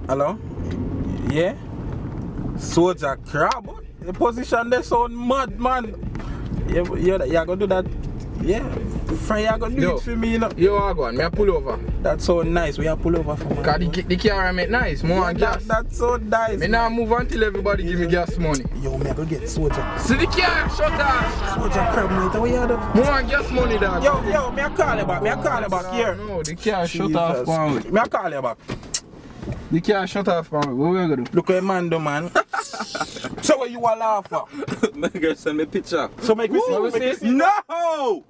Hello? Yeah? Soldier crab? The position there sound mad, man. You're gonna do that? Yeah. Fry, you're gonna do it for me, you know? Yo, I go on. Me a pull over. That's so nice. We are pull over for Cause the car make nice. More gas. That's so nice. Me now move until everybody give me gas money. Yo, me I go get soldier. See the car, shut up. Soldier crab, mate. What you do? More gas money, dog. Yo, me I call you back. Me I call you back here. No, the car shut off, man. Me I call you back. The car shut off, man. What we gonna do? Look at man, do man. So what you a laugh at? My girl send me a picture. So make me see. No!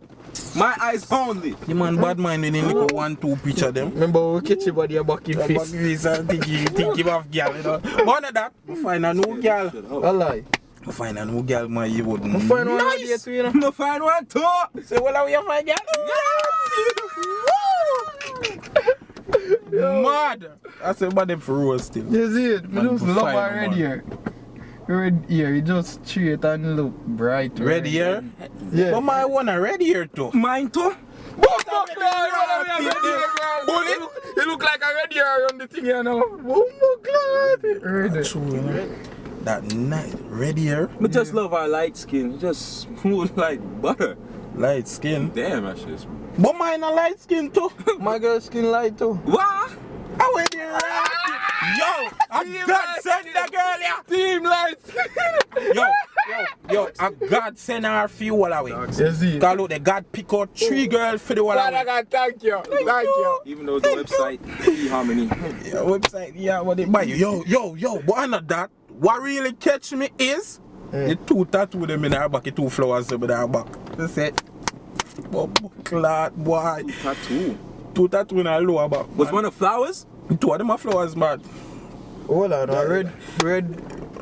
My eyes only. The man bad mind when he look at 1-2 picture them. Remember we catch your body a back in face. Think him of girl, you know. One of that, we find a new girl. A lie. We find a new girl, man, you wouldn't. We find one idea too, you know. No find one too. So what are we find girl? Mad! I said, but them for rose still. You see it? Me just love her red hair. Red hair, it just straight and look bright. Red hair? Yeah. But my one a red hair too. Mine too. You look like a red hair on the thing, you know. Oh my god! Red. True, you know? That nice red hair. I just love her light skin. Just smooth like butter. Light skin. Damn, that shit's. But mine a light skin too. My girl's skin light too. What? I went there. Yo, I God send that girl here. Team lights. Yo, I God send her fuel away. You see? Cause look, they God pick out 3 girls for the wall away. God, thank you. Thank you. Even though the website, see how many. Yeah, website, yeah, what they buy you. Yo, but not that. What really catch me is the 2 tattoo them in her back, the 2 flowers in her back. They said, oh, clad boy. Tattoo. 2 tattoo in her lower back. Was one of flowers? 2 of them are flowers, man. Hold on,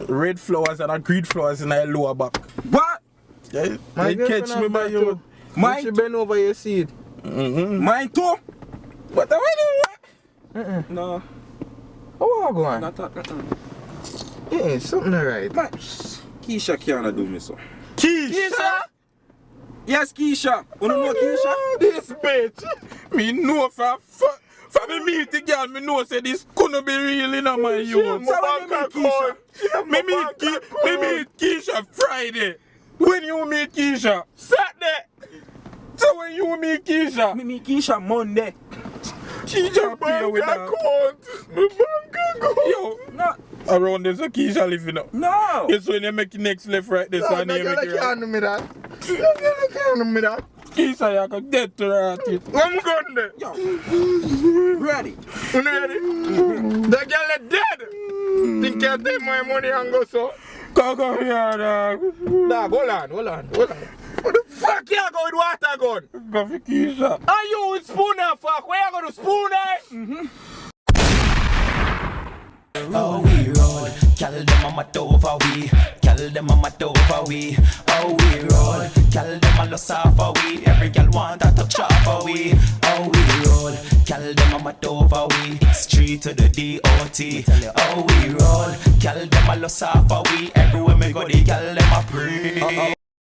red flowers and a green flowers in her lower back. What? Yeah, they catch me, man. You. Mine. You bend over your seat. Mine too. But the way No. How are going? Not that. Yeah, something right. Man, Keisha can't do me so. Keisha? Yes, Keisha. You know Keisha? This bitch. Me know for me meet the girl, me know say this couldn't be real in my youth. So when you meet Keisha? Me meet Keisha Friday. When you meet Keisha? Saturday. So when you meet Keisha? Me meet Keisha Monday. Keisha play with her. My bank account. Yo, No. around there so Keisha living up. No. Yes, when you make next left right this one you make it right. Can't do me that. Keisha, you can get to her at it. I'm going there. Yo. Ready. You ready? The girl is dead. Think you take my money and go so? Come here, dog. Dog, hold on. What the fuck you go with water gun? Go for Keisha. Are you with spoon and fuck? Where you go to spoon Oh, we roll, call them a mat over we, call them a mat over we. Oh, we roll, call them a loss off of we. Every girl want a touch off of we. Oh, we roll, call them a mat over we. It's 3 to the D-O-T. Oh, we roll, call them a loss off of we. Everywhere me go, they call them a pre.